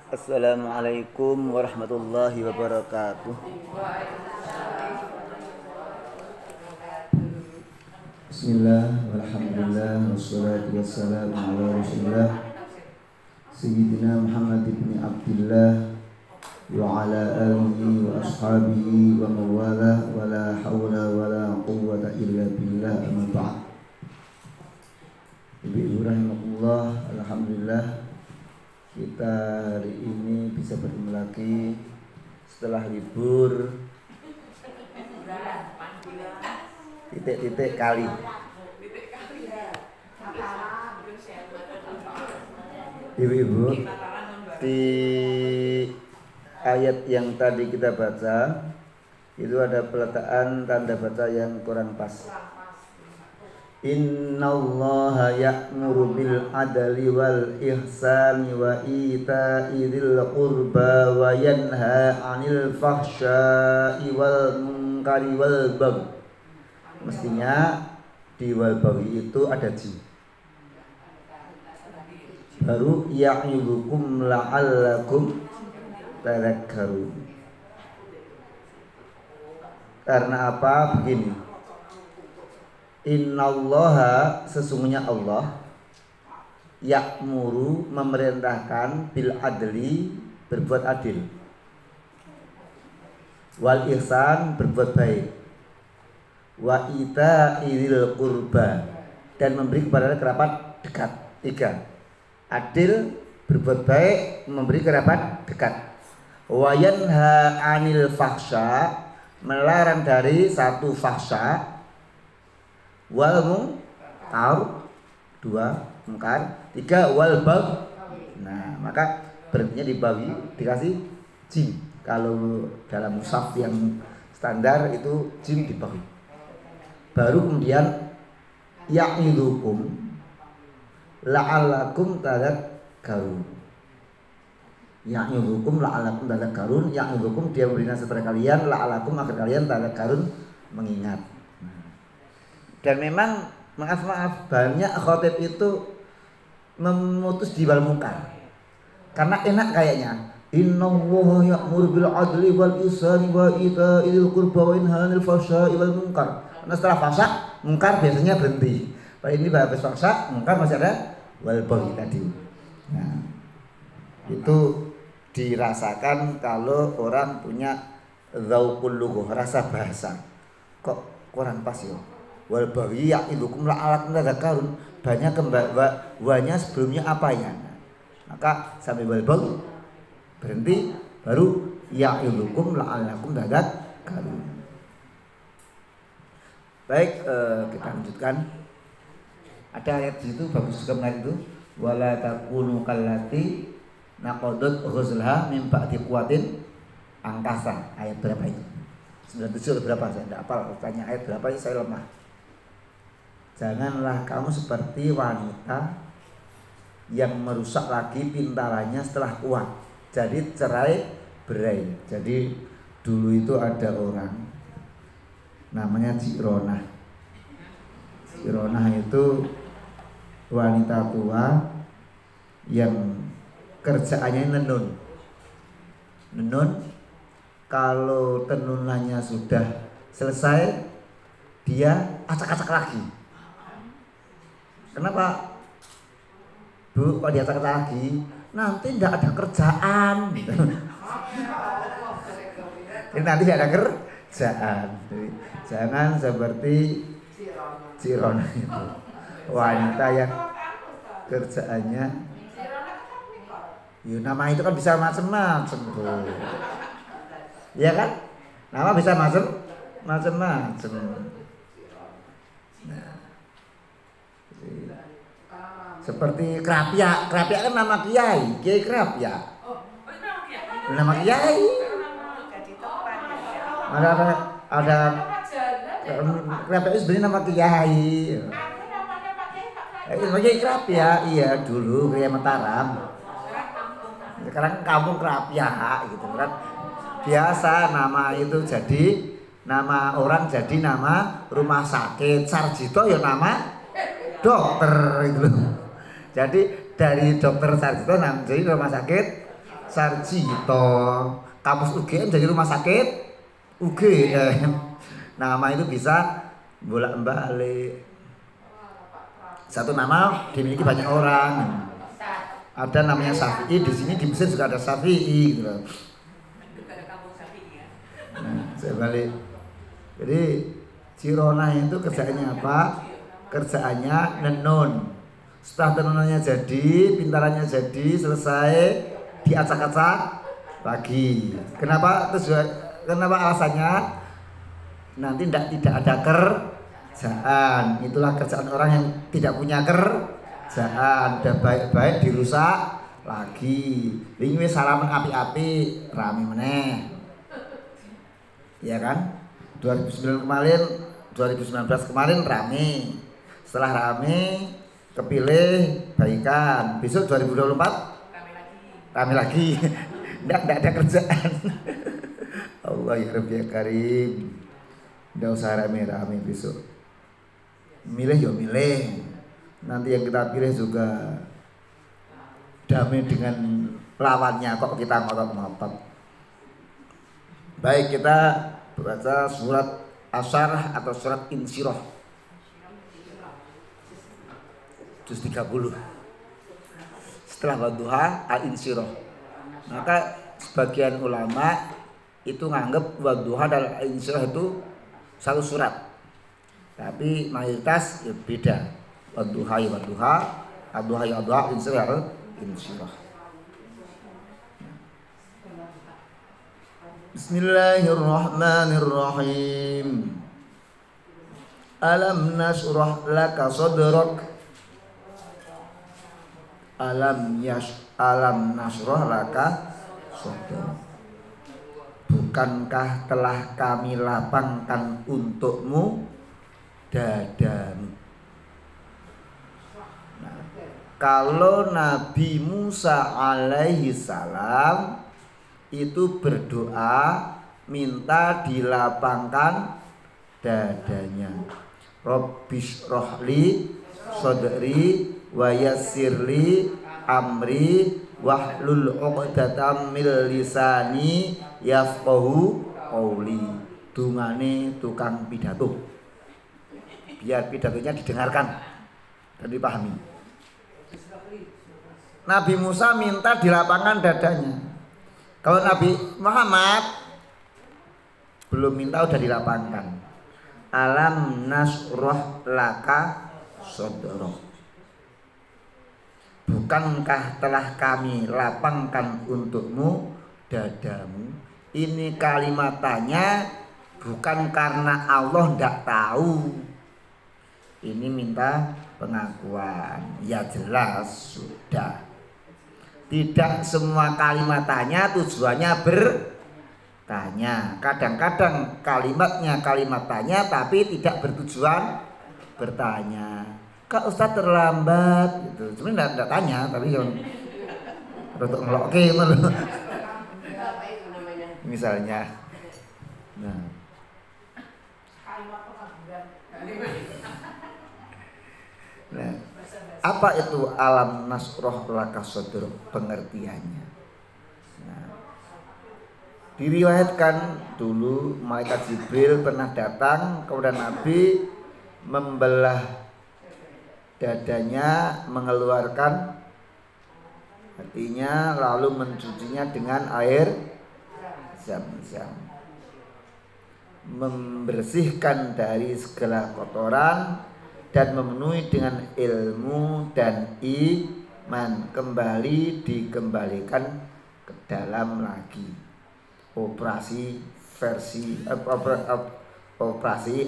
Assalamualaikum warahmatullahi wabarakatuh. Bismillah, walhamdulillah, wassalatu wassalamu ala rasulillah Sayyidina Muhammad ibn Abdillah wa ala alihi wa ashabihi wa mawala wa la hawla wa la quwwata illa billah amma ba'd. Ibu rahimahullah, alhamdulillah kita hari ini bisa bertemu lagi setelah libur titik-titik kali. Ibu-ibu, di ayat yang tadi kita baca itu ada peletakan tanda baca yang kurang pas. Innallaha ya'muru bil adli wal ihsani wa ita'i dzil qurba wa yanha 'anil fahsya'i wal munkari wal baghi. Mestinya di wal baghi itu ada jim. Baru ya'idukum la'allakum tadhakkarun. Karena apa? Begini. Innallaha, sesungguhnya Allah, ya'muru, memerintahkan, bil adli, berbuat adil, wal ihsan, berbuat baik, wa ita'il qurba, dan memberi kepada kerabat dekat. 3. Adil, berbuat baik, memberi kerabat dekat. Wa yanha 'anil fahsya, melarang dari satu fahsya. Wal munkar, 2 munkar, 3 wal baghi. Nah, maka berhentinya dibagi, dikasih jim. Kalau dalam mushaf yang standar itu jim dibagi. Baru kemudian ya'idukum la'allakum tadhakkarun. Ya'idukum la'allakum tadhakkarun, ya'idukum dia memberi nasihat kepada kalian, la'allakum agar kalian tadhakkarun, mengingat. Dan memang maaf banyak khotib itu memutus di wal munkar karena enak kayaknya. Innallaha ya'muru bil adli wal ihsani wa ita'il qurba wa yanha 'anil fahsya'i wal munkar. Karena setelah fahsya, munkar biasanya berhenti. Pada ini habis fahsya, munkar masih ada wal baghi tadi. Nah, itu dirasakan kalau orang punya dzauqul lughah, rasa bahasa. Kok kurang pas ya? Wal baghi ya'idukum la'allakum tadhakkarun, banyak wanya sebelumnya apa ya? Maka sampai wal baghi berhenti, baru ya'idukum la'allakum tadhakkarun. Baik, kita lanjutkan. Ada ayat di situ bagus juga menarik itu. Wala takunu kallati naqadat ghazlaha min ba'di quwwatin angkasa. Ayat berapa itu? 97 berapa? Saya tidak hafal. Tanya ayat berapa ini saya lemah. Janganlah kamu seperti wanita yang merusak lagi pintarannya setelah kuat. Jadi cerai berai. Jadi dulu itu ada orang namanya Jironah. Jironah itu wanita tua yang kerjaannya nenun. Nenun, kalau tenunannya sudah selesai, dia acak-acak lagi. Kenapa? Bu, kalau diacak lagi, nanti tidak ada kerjaan. Jadi nanti tidak ada kerjaan. Jadi, jangan seperti Jironah itu, wanita yang kerjaannya, ya, nama itu kan bisa macam-macam tuh, ya kan? Nama bisa macam-macam. Nah, seperti Krapyak kan nama kiai Krapyak, nama kiai. Ada Krapyak itu sebenarnya nama kiai. Kiai Krapyak, iya dulu kayak Mataram. Sekarang kampung Krapyak gitu kan. Biasa nama itu jadi nama orang, jadi nama rumah sakit. Sarjito ya nama dokter gitu loh. Jadi dari dokter Sarjito jadi rumah sakit Sarjito. Kampus UGM jadi rumah sakit UGM. Nama itu bisa bolak-balik. Satu nama dimiliki banyak orang. Ada namanya Syafi'i, di sini di Mesir juga ada Syafi'i gitu. Nah, saya balik. Jadi Cironah itu kerjaannya apa? Kerjaannya nenun. Setelah tenunannya jadi, pintarannya jadi, selesai, diacak-acak lagi. Kenapa alasannya? Nanti tidak ada kerjaan. Itulah kerjaan orang yang tidak punya kerjaan. Udah baik-baik dirusak lagi. Ini salaman api-api rame meneh. Ya kan? 2019 kemarin rame. Setelah rame kepilih baikan. Besok 2024 rame lagi. Nggak ada kerjaan. Allah ya Rabbi ya Karim. Nggak usah rame-rame besok. Milih ya milih. Nanti yang kita pilih juga damai dengan lawannya, kok kita ngotot-ngotot. Baik, kita baca surat Asyarah atau surat Insyirah juz 30. Setelah Wadduha Al-Insyirah. Maka sebagian ulama itu nganggep Wadduha dan Al-Insyirah itu satu surat. Tapi mayoritas ya beda. Wadduha ya Wadduha, Ad-Duha ya Ad-Duha, Insyirah ya Insyirah. Bismillahirrahmanirrahim. Alam nashrah laka sadrak. Alam nashrah laka sadrak. Bukankah telah kami lapangkan untukmu dadamu? Nah, kalau Nabi Musa alaihi salam itu berdoa minta dilapangkan dadanya. Rabbish rohli sodri wa yassirli amri wahlul 'uqdatam min lisani yafqahu qawli. Dungane tukang pidato, biar pidatonya didengarkan dan dipahami. Nabi Musa minta dilapangkan dadanya. Kalau Nabi Muhammad belum minta udah dilapangkan. Alam nasroh laka sodroh. Bukankah telah kami lapangkan untukmu dadamu? Ini kalimat tanya, bukan karena Allah tidak tahu. Ini minta pengakuan. Ya jelas sudah. Tidak semua kalimat tanya tujuannya bertanya. Kadang-kadang kalimatnya kalimat tanya tapi tidak bertujuan bertanya. Kak Ustadz terlambat gitu. Sebenarnya tidak tanya tapi yang untuk ngelokke gitu loh. Misalnya. Nah. Nah, apa itu alam nasroh laka sadruk, pengertiannya? Nah, diriwayatkan dulu malaikat Jibril pernah datang kepada Nabi, membelah dadanya, mengeluarkan hatinya, lalu mencucinya dengan air zam-zam, membersihkan dari segala kotoran dan memenuhi dengan ilmu dan iman. Kembali dikembalikan ke dalam lagi. Operasi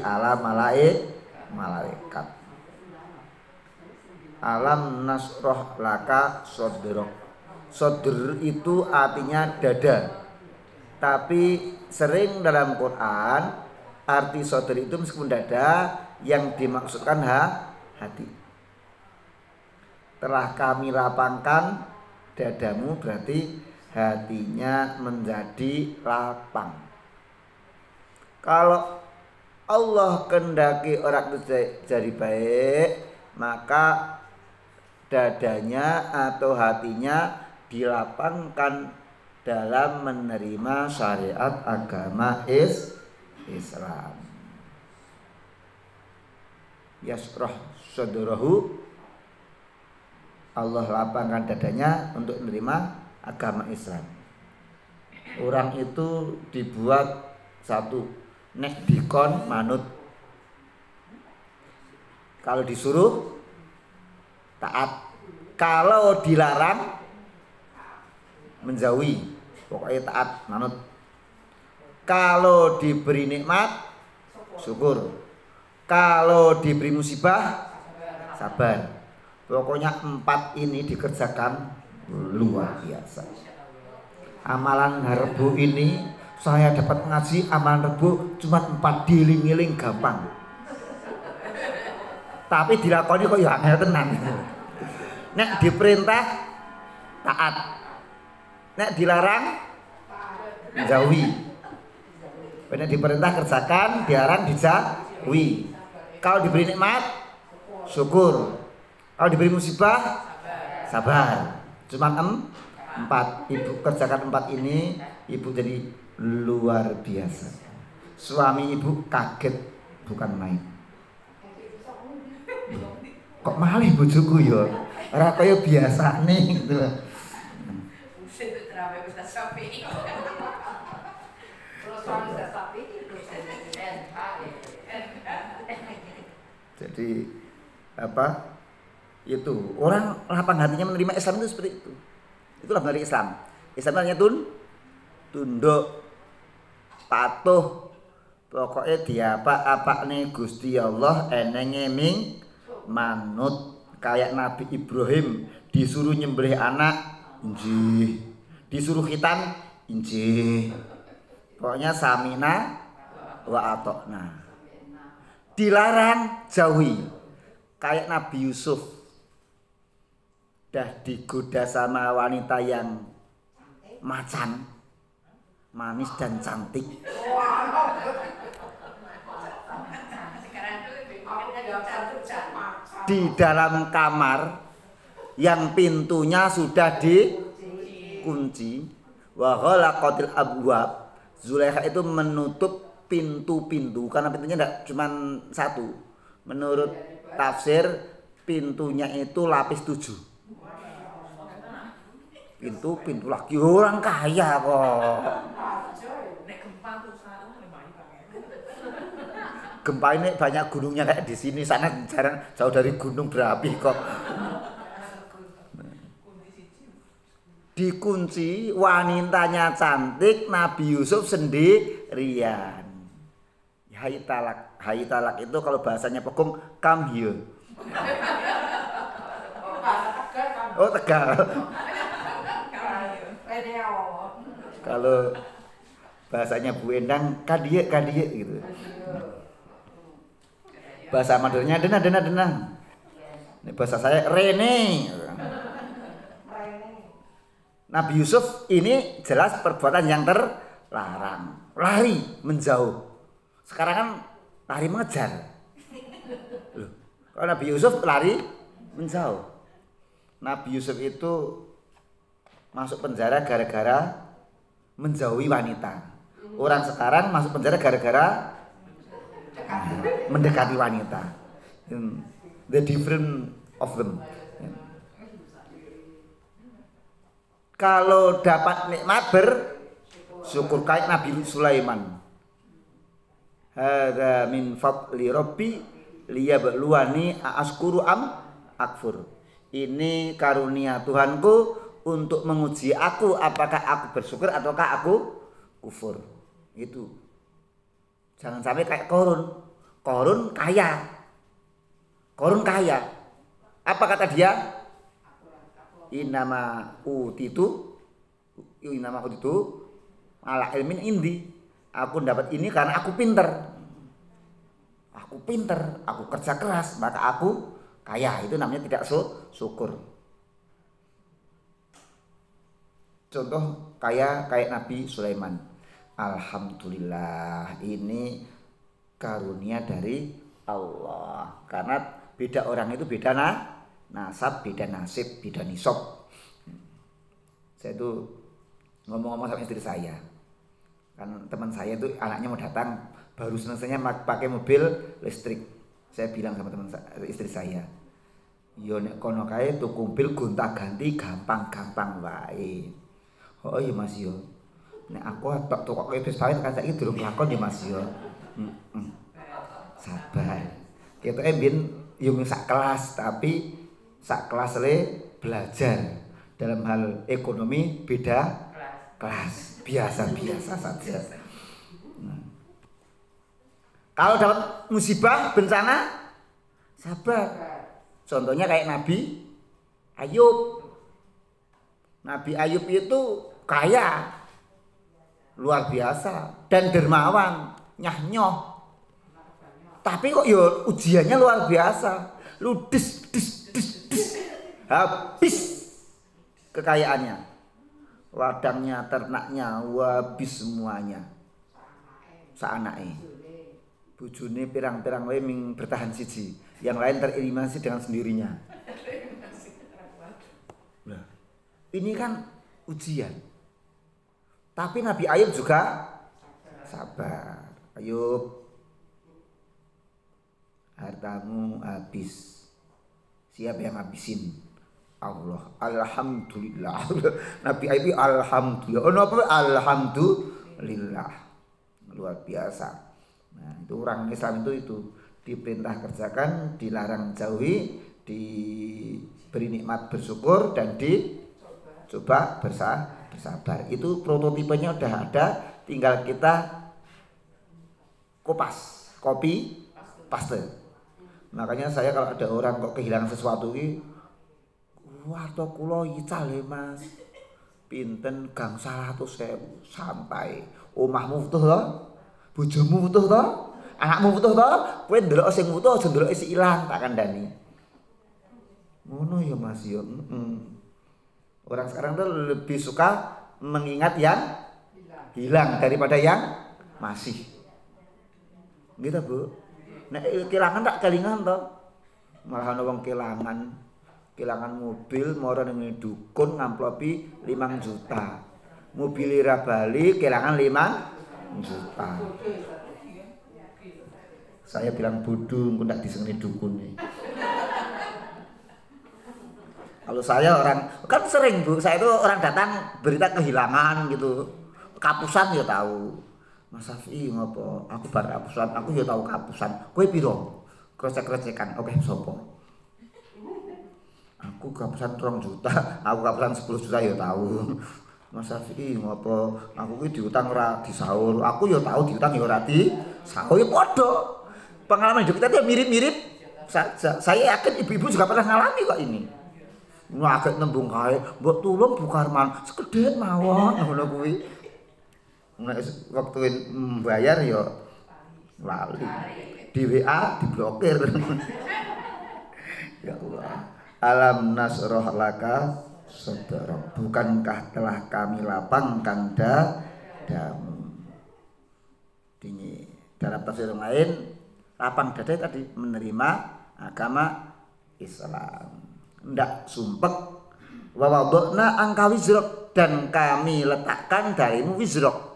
ala malaikat. Alam nasroh laka sodrok. Sodr itu artinya dada. Tapi sering dalam Quran arti sodr itu meskipun dada, yang dimaksudkan hati. Telah kami lapangkan dadamu, berarti hatinya menjadi lapang. Kalau Allah kehendaki orang itu jadi baik, maka dadanya atau hatinya dilapangkan dalam menerima syariat agama Islam. Yasrah sadrahu, Allah lapangkan dadanya untuk menerima agama Islam. Orang itu dibuat satu, nek dikon manut, kalau disuruh taat, kalau dilarang menjauhi, pokoknya taat manut. Kalau diberi nikmat syukur, kalau diberi musibah sabar. Pokoknya 4 ini dikerjakan luar biasa. Amalan Rebo ini saya dapat ngaji, amalan Rebo cuma 4 diling-iling gampang, tapi dilakoni kok ya angel tenan. Nek diperintah taat, nek dilarang jauhi. Nek diperintah kerjakan, dilarang dijauhi. Kalau diberi nikmat syukur, kalau diberi musibah sabar. Cuma 4. Ibu kerjakan 4 ini, ibu jadi luar biasa. Suami ibu kaget bukan main. Kok malih bojoku ya? Ora kaya biasane gitu. Jadi apa? Itu orang lapang hatinya menerima Islam itu seperti itu. Itulah dari Islam. Islam artinya tunduk, patuh. Pokoknya diapa-apa nih Gusti Allah enenge ming manut. Kayak Nabi Ibrahim disuruh nyembelih anak, injih. Disuruh khitan, injih. Pokoknya samina wa atokna. Dilarang jauhi. Kayak Nabi Yusuf dah digoda sama wanita yang macan, manis dan cantik. Di dalam kamar yang pintunya sudah dikunci. Wa ghalaqatil abwab. Zulaikha itu menutup pintu-pintu karena pintunya tidak cuma 1. Menurut tafsir pintunya itu lapis 7. Pintu lagi orang kaya kok. Gempa ini banyak gunungnya kayak di sini, sana jarang, jauh dari gunung berapi kok. Dikunci, wanitanya cantik, Nabi Yusuf sendirian. Hai talak itu kalau bahasanya Pekung, come here. Oh Tegal. Kalau bahasanya Bu Endang, kadie gitu. Bahasa Maduranya dena. Ini bahasa saya Rene. Nabi Yusuf ini jelas perbuatan yang terlarang. Lari, menjauh. Sekarang kan lari mengejar. Loh, kalau Nabi Yusuf lari menjauh. Nabi Yusuf itu masuk penjara gara-gara menjauhi wanita. Orang sekarang masuk penjara gara-gara mendekati wanita. The difference of them. Kalau dapat nikmat bersyukur kayak Nabi Sulaiman. Hadza min fadli rabbi liyabluwani a'askuru am akfur. Ini karunia Tuhanku untuk menguji aku apakah aku bersyukur ataukah aku kufur. Itu. Jangan sampai kayak Korun. Korun kaya. Apa kata dia? Inama utitu ala ilmin indi. Aku dapat ini karena aku pinter, aku kerja keras, maka aku kaya. Itu namanya tidak syukur. Contoh kayak Nabi Sulaiman. Alhamdulillah, ini karunia dari Allah. Karena beda orang itu beda nasab, beda nasib, beda nisab. Saya itu ngomong-ngomong sama istri saya. Kan teman saya itu anaknya mau datang, baru selesainya pakai mobil listrik. Saya bilang sama istri saya, yo nek kono kae tuku mobil gonta-ganti gampang-gampang wae. Oh iya Mas yo. Nek aku tok tukoke wis bae tekan saiki durung lakon ya Mas yo. Sabar. Ketoke mbiyen yo sak kelas tapi sak kelas belajar dalam hal ekonomi beda kelas, biasa-biasa saja. Kalau dapat musibah, bencana, sabar. Contohnya kayak Nabi Ayub. Nabi Ayub itu kaya, luar biasa, dan dermawan, nyah-nyoh. Tapi kok ya ujiannya luar biasa. Ludes, habis kekayaannya. Ladangnya, ternaknya, habis semuanya. Saanake. Bojone pirang-pirang wae ming bertahan siji, yang lain tereliminasi dengan sendirinya. Nah, ini kan ujian. Tapi Nabi Ayub juga sabar. Ayub, hartamu habis. Siapa yang habisin? Allah. Alhamdulillah. Nabi Ayub alhamdulillah. Oh, apa? Alhamdulillah. Luar biasa. Nah, itu orang Islam itu diperintah kerjakan, dilarang jauhi, diberi nikmat bersyukur dan dicoba bersabar. Itu prototipenya udah ada, tinggal kita copy paste. Makanya saya kalau ada orang kok kehilangan sesuatu iki, warta kula ical Mas. Pinten gang 100.000 santai. Omahmu utuh to? Bojomu utuh to? Anakmu utuh to? Kowe ndelok sing utuh aja ndelok sing ilang, tak kandhani. Ngono ya Mas ya. Orang sekarang tuh lebih suka mengingat yang hilang daripada yang masih. Gitu Bu. Nek kelangan tak kelingan to. Malah ana wong kelangan mobil moro ning dukun ngamplopi 5 juta. Mobil ira bali kelangan 5 juta. Saya bilang bodoh, engko ndak disengeni dukun nih. Kalau saya orang kan sering Bu, saya itu orang datang berita kehilangan gitu. Kapusan ya tahu. Mas Safi ngopo? Aku bar kapusan, aku ya tahu kapusan. Kowe piro? Krecek-krecekan. Oke, sopo? Aku kapusan 2 juta, aku kapusan 10 juta ya tahu. Mas Safi ngopo? Aku ki diutang ora disaur. Aku ya tahu diutang ya ora disaur. Ya padha. Pengalaman hidup kita itu mirip-mirip saja. Saya yakin ibu-ibu juga pernah ngalami kok ini. Ngagek nembung kae, mbok tulung Bu Karman, sekedhit mawon ngono kuwi. Nek waktu bayar ya lali. Di WA diblokir. Ya Allah. Alam nasroh laka sadrak. Bukankah telah kami lapangkan dadamu. Dini dalam tafsir lain lapang dada tadi menerima agama Islam. Ndak sumpek. Wa wadna angka wizrok, dan kami letakkan darimu wizrok.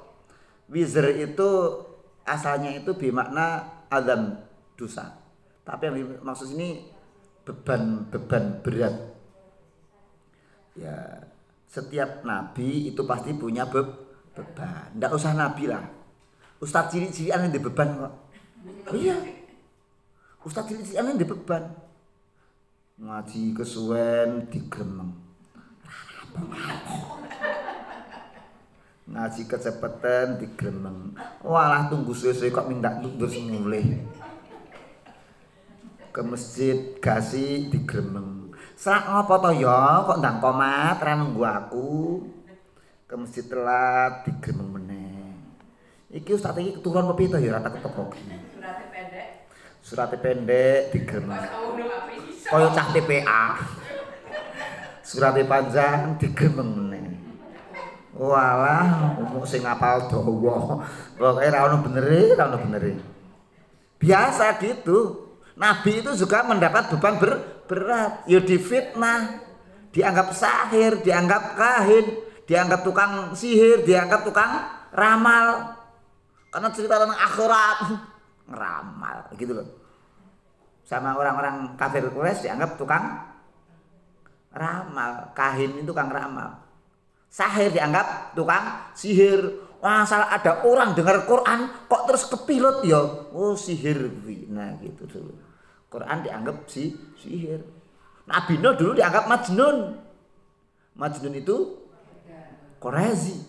Wizr itu asalnya itu bermakna azam, dosa. Tapi yang maksud ini beban berat. Ya, setiap nabi itu pasti punya beban. Ndak usah nabi lah. Ustaz cilik-cilikan yang beban kok. Iya. Ustaz cilik-cilikan yang beban. Ngaji kesuwen digremeng. Ngaji kecepatan digremeng. Walah tunggu suwe-suwe kok minta terus mulih. Ke masjid gasi digremeng. Sak ngopo to ya kok ndang komat ra nunggu aku. Ke masjid telat digremeng meneh. Iki ustaz iki keturun apa piye to ya rata ketoko. Surate pendek digremeng. Kaya cah TPA. Surate panjang digremeng meneh. Walah, umuk sing apal dawa. Pokoke ra ono benere. Biasa gitu. Nabi itu juga mendapat beban berat. Ya difitnah, dianggap sahir, dianggap kahin, dianggap tukang sihir, dianggap tukang ramal. Karena cerita tentang akhirat, ngeramal gitu loh. Sama orang-orang kafir Quraisy dianggap tukang ramal, kahin itu tukang ramal. Sahir dianggap tukang sihir. Wah, salah ada orang dengar Quran kok terus kepilut ya. Oh, sihir. Nah, gitu dulu. Quran dianggap sihir. Nabi Nuh dulu dianggap Majnun. Majnun itu Quraisy.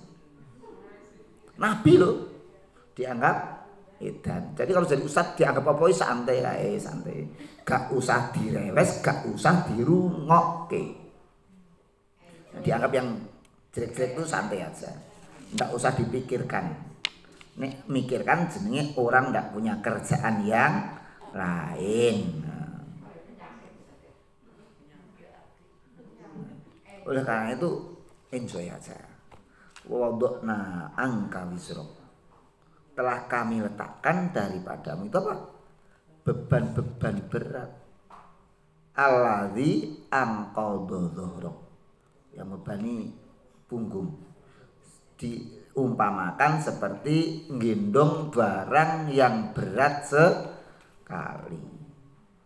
Nabi loh dianggap edan. Jadi kalau jadi ustadz dianggap apa santai ae, santai. Gak usah direwes, gak usah dirungokke. Nah, dianggap yang jelek-jelek itu santai aja. Nggak usah dipikirkan. Nek mikirkan jenenge orang nggak punya kerjaan yang lain. Oleh karena itu enjoy aja. Wadokna angka wisrok. Telah kami letakkan daripadamu itu apa? Beban-beban berat. Alladzi anqadha dhahrok. Yang membebani punggung. Diumpamakan seperti nggendong barang yang berat sekali.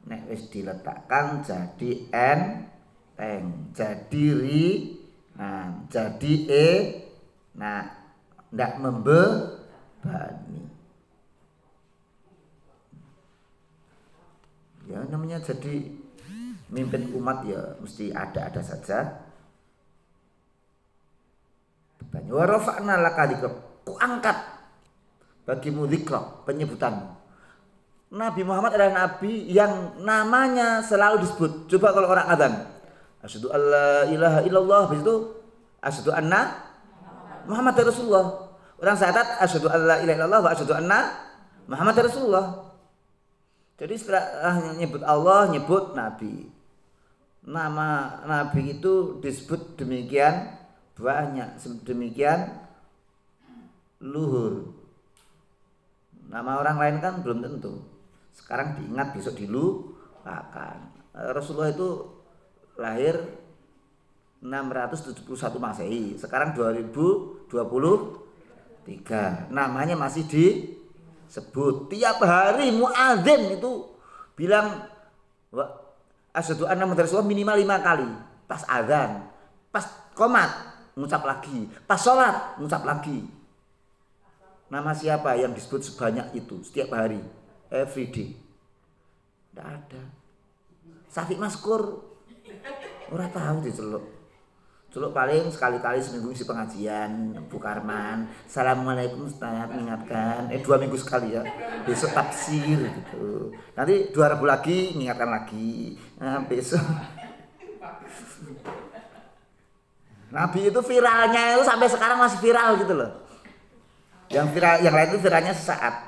Nek wis diletakkan jadi enteng, jadi jadi ndak membebani. Ya namanya jadi mimpin umat ya mesti ada saja bebannya. Wa rafa'na laka dzikrak, ku angkat bagimu dzikrak, penyebutan. Nabi Muhammad adalah nabi yang namanya selalu disebut. Coba kalau orang adzan, asyhadu alla ilaha illallah, habis itu asyhadu anna Muhammad Rasulullah. Orang syahadat asyhadu alla ilaha illallah wa asyhadu anna Muhammad Rasulullah. Jadi setelah nyebut Allah, nyebut nabi. Nama nabi itu disebut demikian banyak, demikian luhur. Nama orang lain kan belum tentu. Sekarang diingat, besok dilupakan. Rasulullah itu lahir 671 Masehi. Sekarang 2023. Namanya masih disebut. Tiap hari muadzin itu bilang asyhadu anna Muhammadar Rasulullah minimal 5 kali. Pas azan, pas qomat ngucap lagi, pas sholat ngucap lagi. Nama siapa yang disebut sebanyak itu setiap hari, every day? Tidak ada. Syafiq Maskur ora tahu diceluk. Celuk paling sekali-kali seminggu isi pengajian, Bu Karman, assalamualaikum Ustaz, mengingatkan, 2 minggu sekali ya, besok tafsir gitu. Nanti 2 Rabu lagi mengingatkan lagi, nah, besok. Nabi itu viralnya itu sampai sekarang masih viral gitu loh. Yang viral, yang lain itu viralnya sesaat,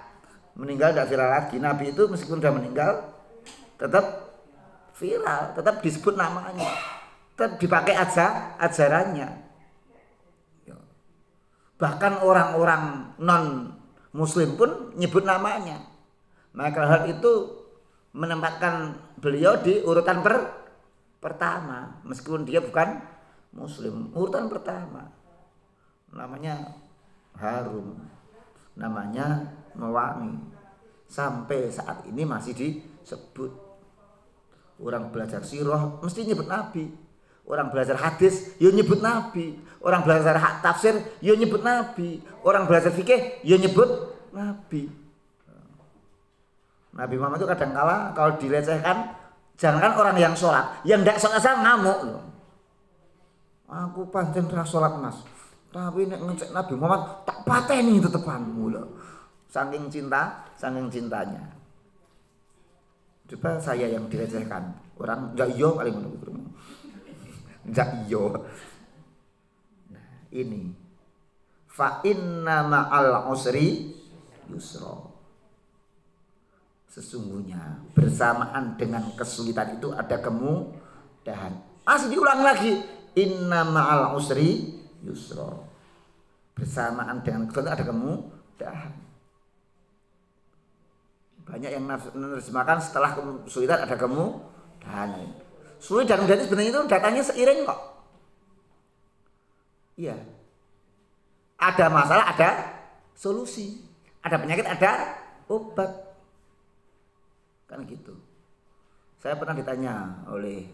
meninggal tidak viral lagi. Nabi itu meskipun sudah meninggal tetap viral, tetap disebut namanya, tetap dipakai ajarannya. Bahkan orang-orang non muslim pun nyebut namanya. Maka hal itu menempatkan beliau di urutan pertama meskipun dia bukan muslim. Urutan pertama namanya harum, namanya mewangi, sampai saat ini masih disebut. Orang belajar sirah mesti nyebut nabi, orang belajar hadis ya nyebut nabi, orang belajar tafsir ya nyebut nabi, orang belajar fikih ya nyebut nabi. Nabi Muhammad itu kadang-kala kalau dilecehkan, jangankan orang yang sholat, yang tidak sholat saja ngamuk. Aku pancen ra sholat Mas, tapi nek ngecek Nabi Muhammad tak pateni tetepanmu lho. Saking cintanya. Coba saya yang dilecehkan, orang enggak iyo paling ngono. Enggak iyo. Nah, ini fa inna ma'al usri yusra. Sesungguhnya bersamaan dengan kesulitan itu ada kemudahan. Masih diulang lagi, inna ma'al usri yusra. Bersamaan dengan kesulitan ada kemudahan. Banyak yang menerjemahkan setelah kesulitan ada kemudahan. Sulit dan mudah itu sebenarnya itu datangnya seiring kok. Iya. Ada masalah, ada solusi. Ada penyakit, ada obat. Kan gitu. Saya pernah ditanya oleh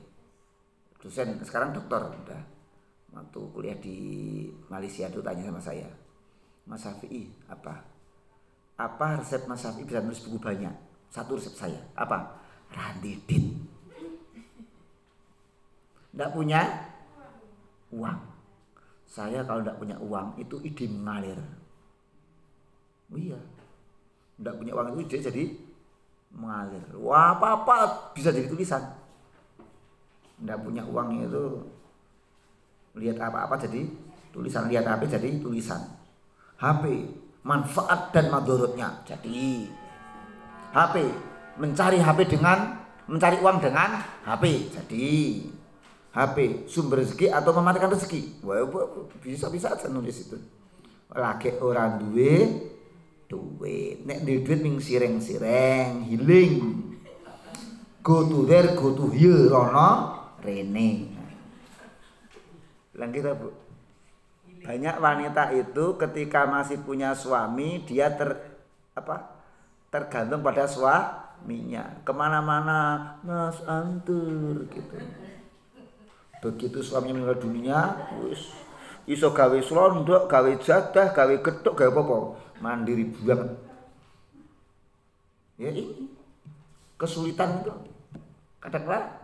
dosen, sekarang dokter udah. Waktu kuliah di Malaysia itu tanya sama saya, Mas Syafi'i, apa resep Mas Syafi'i bisa nulis buku banyak? Satu resep saya, apa? Randidin. Nggak punya uang. Saya kalau nggak punya uang itu ide mengalir. Iya, nggak punya uang itu ide jadi mengalir. Wah, apa-apa bisa jadi tulisan. Nggak punya uang itu lihat apa-apa jadi tulisan, lihat HP jadi tulisan. HP manfaat dan madorotnya jadi HP, mencari uang dengan HP jadi HP, sumber rezeki atau mematikan rezeki. Wah, bisa aja nulis itu. Lagi orang duit, nek duit ming sireng healing. Go to there, go to here, rono rene. Bilang kita, Bu. Banyak wanita itu ketika masih punya suami dia tergantung pada suaminya. Kemana-mana, Mas antur gitu. Begitu suaminya meninggal dunia, wis iso gawe slondok, gawe jadah, gawe gethuk, gawe apa-apa, mandiri banget. Ya ini kesulitan itu kadang-kadang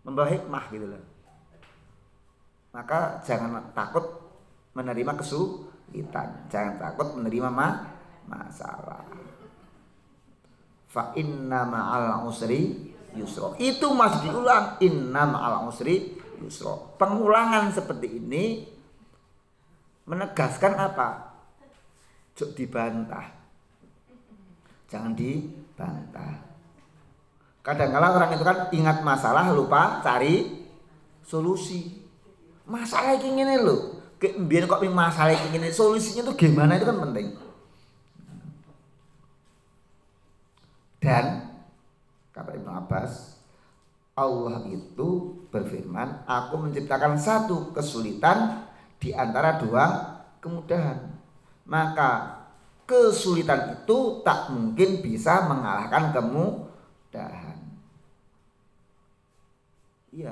membawa hikmah gitu loh. Maka jangan takut menerima kesulitan, jangan takut menerima masalah. Fa inna ma'al usri yusra. Itu masih diulang, inna ma'al usri yusra. Pengulangan seperti ini menegaskan apa? Jok dibantah. Jangan dibantah. Kadang-kadang orang itu kan ingat masalah lupa cari solusi. Masalah iki ngene lho. Mbiyen kok masalah iki ngene, solusinya tuh gimana itu kan penting. Dan kata Ibnu Abbas, Allah itu berfirman, aku menciptakan satu kesulitan di antara dua kemudahan. Maka kesulitan itu tak mungkin bisa mengalahkan kemudahan. Iya.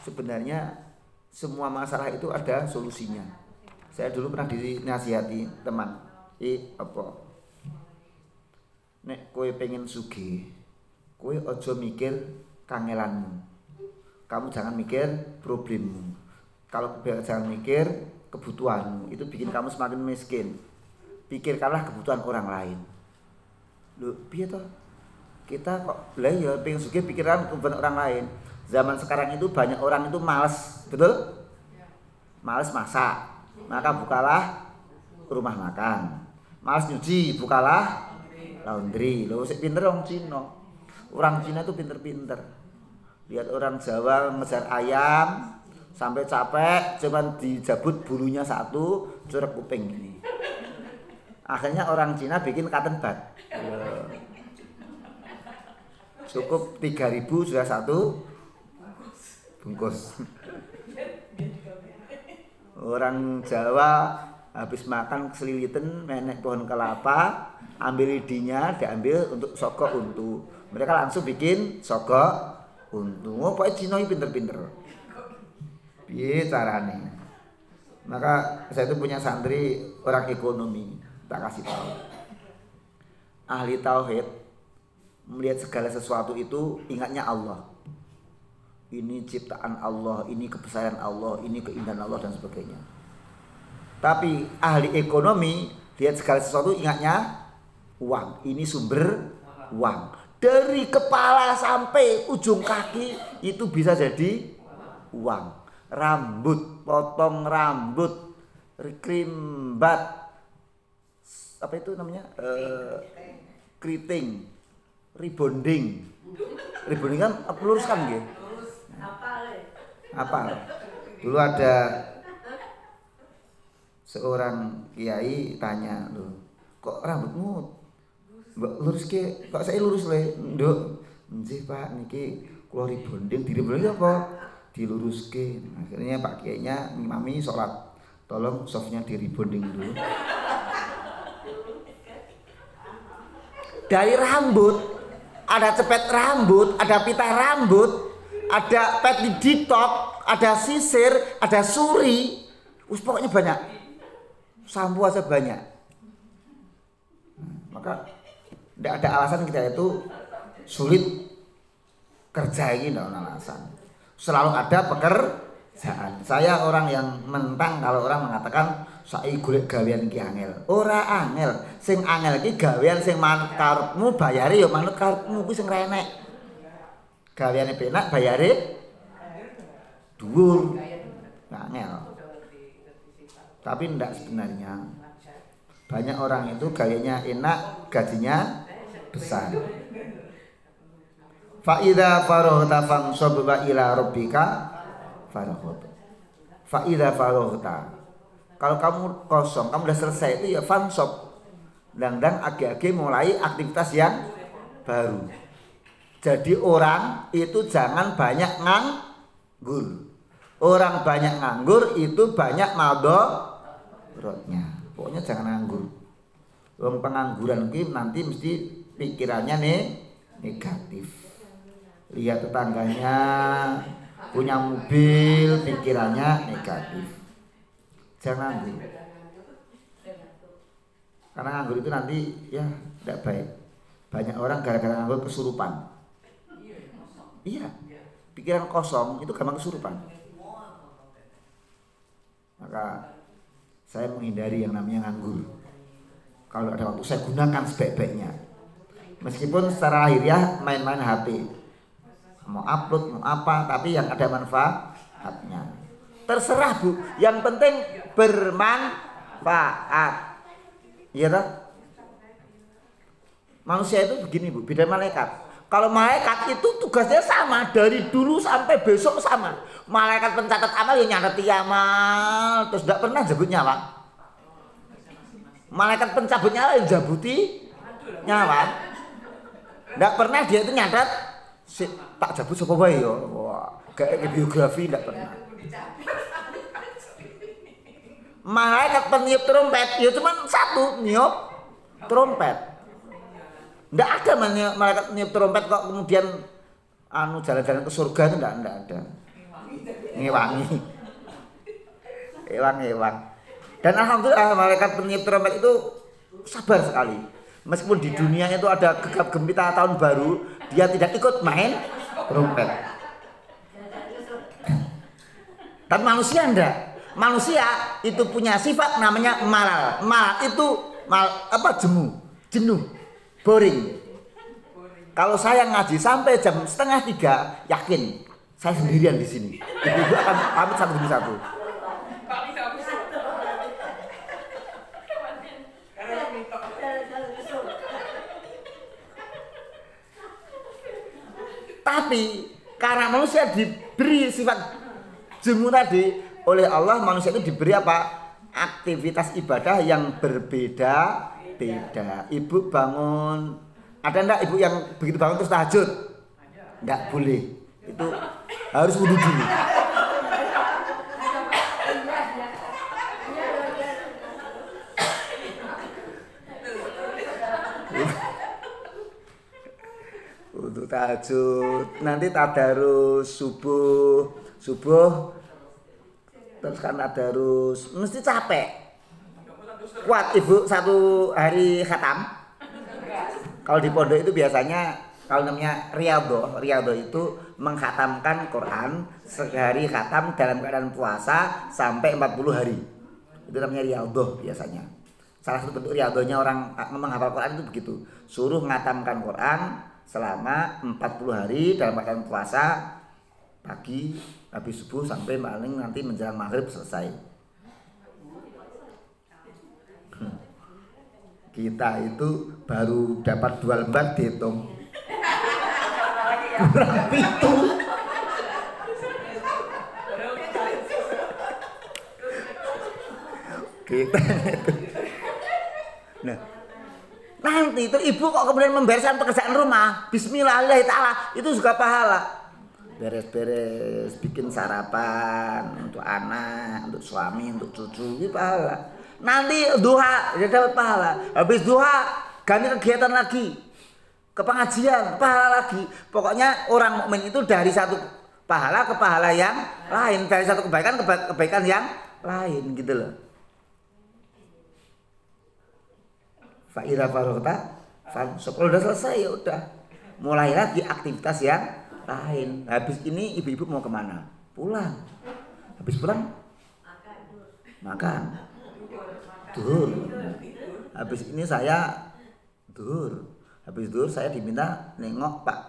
Sebenarnya semua masalah itu ada solusinya. Saya dulu pernah dinasihati teman, nek kowe pengen sugih, kowe ojo mikir kangelanmu. Kamu jangan mikir problemmu. Kalau jangan mikir kebutuhanmu, itu bikin kamu semakin miskin. Pikirkanlah kebutuhan orang lain. Loh, piye toh? Kita kok lah ya pengen sugih pikiran kebutuhan orang lain. Zaman sekarang itu banyak orang itu malas, betul? Malas masak, maka bukalah rumah makan. Malas nyuci, bukalah laundry. Loh, sik pinter orang Cina. Orang Cina itu pinter-pinter. Lihat orang Jawa ngejar ayam sampai capek, cuman dijabut bulunya satu, curek kuping ini. Akhirnya orang Cina bikin cotton bud. Cukup 3.000 sudah satu bungkus. Orang Jawa habis makan keselilitan menek pohon kelapa, ambil lidinya diambil untuk sogok untu. Mereka langsung bikin sogok untu. Oh, pokoknya Cina ini pinter-pinter. Piye carane? Maka saya itu punya santri orang ekonomi, tak kasih tahu. Ahli tauhid melihat segala sesuatu itu ingatnya Allah. Ini ciptaan Allah, ini kebesaran Allah, ini keindahan Allah dan sebagainya. Tapi ahli ekonomi lihat segala sesuatu ingatnya uang. Ini sumber uang. Dari kepala sampai ujung kaki itu bisa jadi uang. Rambut, potong rambut, krim bat, apa itu namanya? Keriting, rebonding. Rebonding kan peluruskan gitu. Apa? Dulu ada seorang kiai tanya, "Loh, kok rambutmu mbok lurus ke? Kok saya lurus le?" "Nduk, nggih Pak, niki kula rebonding, dirembonding apa? diluruske. Akhirnya Pak Kiainya ngimami sholat, tolong softnya di rebonding dulu. Dari rambut, ada cepet rambut, ada pita rambut, ada pet di ditok, ada sisir, ada suri, pokoknya banyak. Sampo aja banyak. Maka tidak ada alasan kita itu sulit kerja, ini tidak ada alasan. Selalu ada pekerjaan. Saya orang yang mentang kalau orang mengatakan saya golek gawean iki angel. Ora angel, sing angel iki gawean sing manut karepmu, bayare ya manut karepmu, kuwi sing renek. Gaweane penak, bayare dhuwur. Angel. Tapi enggak sebenarnya. Banyak orang itu gayanya enak, gajinya besar. Fa idza faraghta fansab wa ila rabbika farghab. Fa idza faraghta, kalau kamu kosong, kamu udah selesai itu ya fansab. Dan agi-agi mulai aktivitas yang baru. Jadi orang itu jangan banyak nganggur. Orang banyak nganggur itu banyak madharatnya. Pokoknya jangan nganggur. Wong pengangguran ini nanti mesti pikirannya negatif. Lihat tetangganya punya mobil, pikirannya negatif. Jangan nganggur. Karena nganggur itu nanti ya tidak baik. Banyak orang gara-gara nganggur kesurupan. Iya, pikiran kosong itu gampang kesurupan. Maka saya menghindari yang namanya nganggur. Kalau ada waktu saya gunakan sebaik-baiknya. Meskipun secara lahiriah main-main HP, mau upload mau apa, tapi yang ada manfaatnya. Terserah Bu, yang penting bermanfaat. Iya toh? Manusia itu begini Bu, beda malaikat. Kalau malaikat itu tugasnya sama dari dulu sampai besok sama. Malaikat pencatat amal yang nyatet amal, terus tidak pernah jabut nyawa. Malaikat pencabut nyawa yang jabuti nyawa. Tidak pernah dia itu nyatet tak jabut sapa wae ya. Wah, kayak biografi tidak pernah. Malaikat peniup trompet ya cuma satu, niup trompet. Tidak ada malaikat niup trompet kok kemudian jalan-jalan ke surga itu tidak ada. Ngewangi. Ewang. Dan alhamdulillah malaikat peniup trompet itu sabar sekali. Meskipun di dunia itu ada gegap gempita tahun baru, dia tidak ikut main trompet. Dan manusia enggak. Manusia itu punya sifat namanya malal. Malal itu jenuh, boring. Kalau saya ngaji sampai jam 2:30, yakin saya sendirian di sini. Ibu akan pamit satu demi satu. Tapi karena manusia diberi sifat jemu tadi oleh Allah, manusia itu diberi apa? Aktivitas ibadah yang berbeda-beda. Ibu bangun, ada enggak ibu yang begitu bangun terus tahajud? Enggak boleh. Itu harus wudu dulu. Untuk tahajud, nanti tadarus subuh terus kan tadarus mesti capek. Kuat ibu satu hari khatam. Kalau di pondok itu biasanya kalau namanya riyadhah itu mengkhatamkan Quran sehari khatam dalam keadaan puasa sampai 40 hari. Itu namanya riyadhah biasanya. Salah satu bentuk riyadhahnya orang menghafal Quran itu begitu. Suruh menghatamkan Quran selama 40 hari dalam keadaan puasa, pagi habis subuh sampai paling nanti menjelang maghrib selesai. Kita itu baru dapat 2 lembar dihitung. Kurang itu. Kita itu. Nah, nanti itu ibu kok kemudian membereskan pekerjaan rumah, bismillah ta'ala, itu juga pahala. beres-beres, bikin sarapan untuk anak, untuk suami, untuk cucu, itu pahala. Nanti duha dia dapat pahala. Habis duha ganti kegiatan lagi, ke pengajian, pahala lagi. Pokoknya orang mukmin itu dari satu pahala ke pahala yang lain, dari satu kebaikan ke kebaikan yang lain gitu loh. Fa'ira farota, kalau udah selesai ya udah mulai lagi aktivitas yang lain. Habis ini ibu-ibu mau kemana? Pulang. Habis pulang makan, duhur. Habis ini saya duhur. Habis duhur saya diminta nengok Pak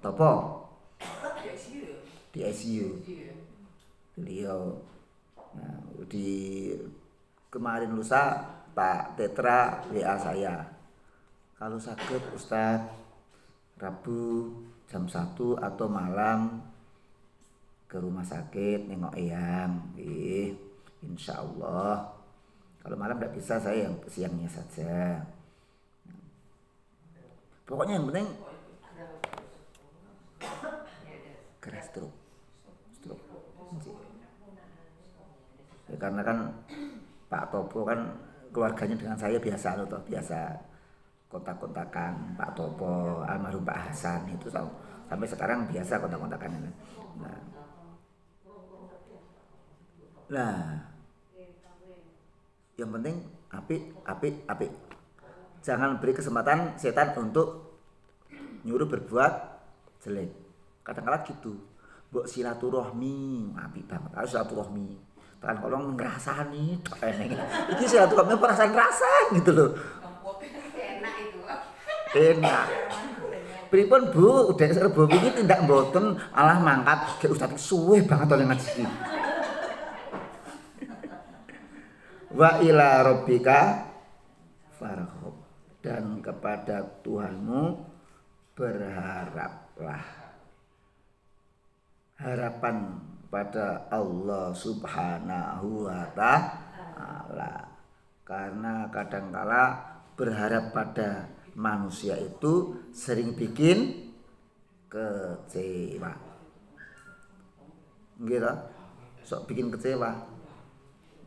Topo di ICU. Beliau. Nah, di kemarin lusa Pak Tetra WA saya. Kalau sakit Ustadz, Rabu jam 1 atau malam ke rumah sakit nengok eyang. Insya Allah. Kalau malam tidak bisa, saya yang siangnya saja. Pokoknya yang penting keras stroke. Ya, karena kan Pak Topo kan keluarganya dengan saya biasa loh, biasa kontak-kontakan. Pak Topo, almarhum Pak Hasan itu sampai sekarang biasa kontak-kontakan. Nah, yang penting apik. Jangan beri kesempatan setan untuk nyuruh berbuat jelek. Kadang-kadang gitu. Mbok silaturahmi, apik banget. Harus silaturahmi. Kan kalau ngerasani, ini silaturahmi perasaan rasa gitu loh. Enak. Pripun Bu, udah serba iki tindak mboten alah mangkat ke Ustaz suwe banget oleh ngaji. Wa ila rabbika farghab, dan kepada Tuhanmu berharaplah. Harapan pada Allah Subhanahu wa ta'ala. Karena kadangkala berharap pada manusia itu sering bikin kecewa. Gitu. Sok bikin kecewa.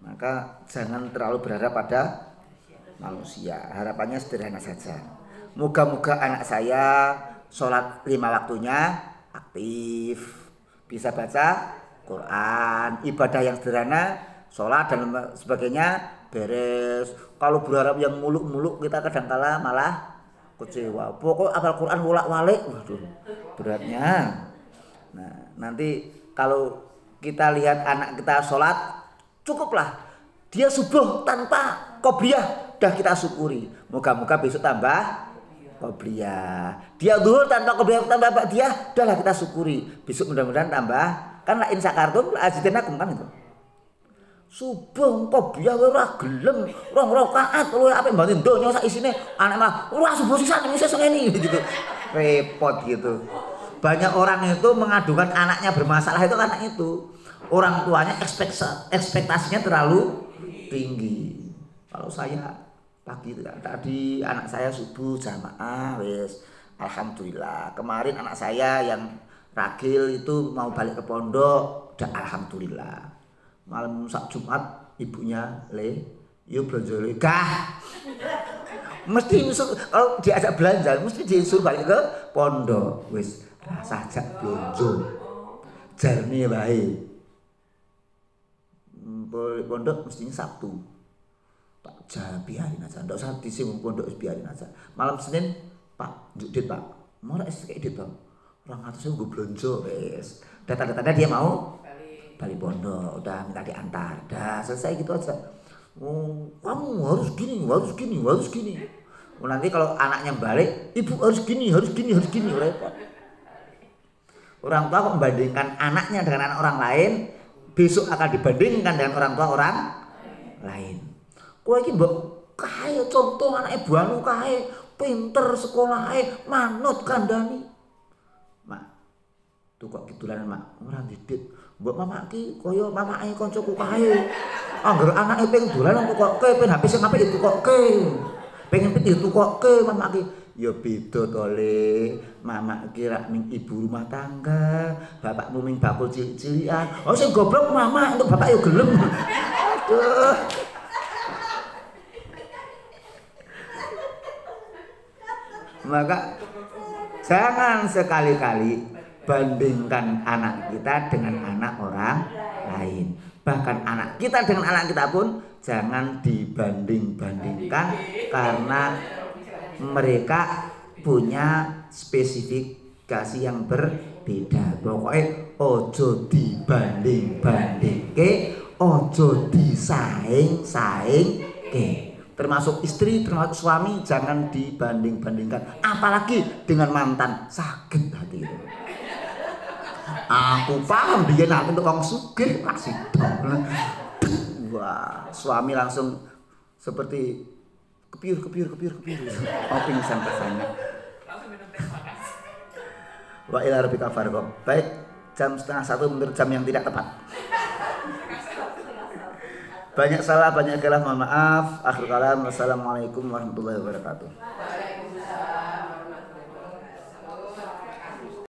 Maka jangan terlalu berharap pada manusia. Harapannya sederhana saja. Moga-moga anak saya sholat 5 waktunya aktif, bisa baca Quran, ibadah yang sederhana, sholat dan sebagainya beres. Kalau berharap yang muluk-muluk kita kadang-kala malah kecewa. Pokok apal Quran wolak-walik, waduh beratnya. Nah, nanti kalau kita lihat anak kita sholat, cukuplah dia subuh tanpa qobliyah, dah kita syukuri. Moga-moga besok tambah qobliyah. Dia zuhur tanpa qobliyah tambah ba'diyah, dahlah kita syukuri. Besok mudah-mudahan tambah. Kan la in syakartum la azidannakum kan itu. Subuh qobliyah ora gelem, 2 rakaat luwih apik mbantin donya sak isine, anak malah ora subuh sisan iki sesuk ngene gitu. Repot gitu. Banyak orang itu mengadukan anaknya bermasalah itu karena itu. Orang tuanya ekspektasinya terlalu tinggi. Kalau saya pagi tadi anak saya subuh jamaah wis alhamdulillah. Kemarin anak saya yang ragil itu mau balik ke pondok, udah alhamdulillah. Malam sak Jumat ibunya yuk belanja gah. Mesti kalau diajak belanja mesti disuruh balik ke pondok. Wis rasa ajak belanja. Jarne wae. Pondok mestinya Sabtu. Tak biarin aja. Ndak usah disinggung pondok, biarin aja. Malam Senin Pak Judit Pak. Mau kayak dit Pak. 200.000 gue belanja wis. Data-datanya dia mau balik pondok, udah minta diantar, dah selesai gitu aja. Oh, kamu harus gini. Oh, nanti kalau anaknya balik, ibu harus gini, repot. Orang tua kok membandingkan anaknya dengan anak orang lain, besok akan dibandingkan dengan orang tua orang lain. Kowe iki mbok kae contoh anak ibu anu kae, pinter sekolahe, manut kandhani. Mak, tuh kok gitulan mak, ora didik. Mbok mama ki kaya mamake kancaku kae. Angger anake pengen dolan kok pengen HP sing apik ditukokke. Pengen pit ditukokke mama ki. Ya beda to Le. Mama kira ning ibu rumah tangga, bapakmu ming bakul cilik-cilikan. Oh sing goblok mama, untuk bapak yo gelem. Aduh. Maka jangan sekali-kali bandingkan anak kita dengan anak orang lain. Bahkan anak kita dengan anak kita pun jangan dibanding-bandingkan karena mereka punya spesifikasi yang berbeda. Pokoknya ojo dibanding-bandingke, ojo disaing-saingke. Termasuk istri, termasuk suami, jangan dibanding-bandingkan. Apalagi dengan mantan, sakit hati itu. Aku paham dia nak untuk orang sugih masih dong. Wah, suami langsung seperti kepiur. Oh pingsan rasanya. Wa ila rabbika farghab. Baik, jam 12:30 menurut jam yang tidak tepat. Banyak salah, banyak khilaf, mohon maaf. Akhir kalam, wassalamualaikum warahmatullahi wabarakatuh.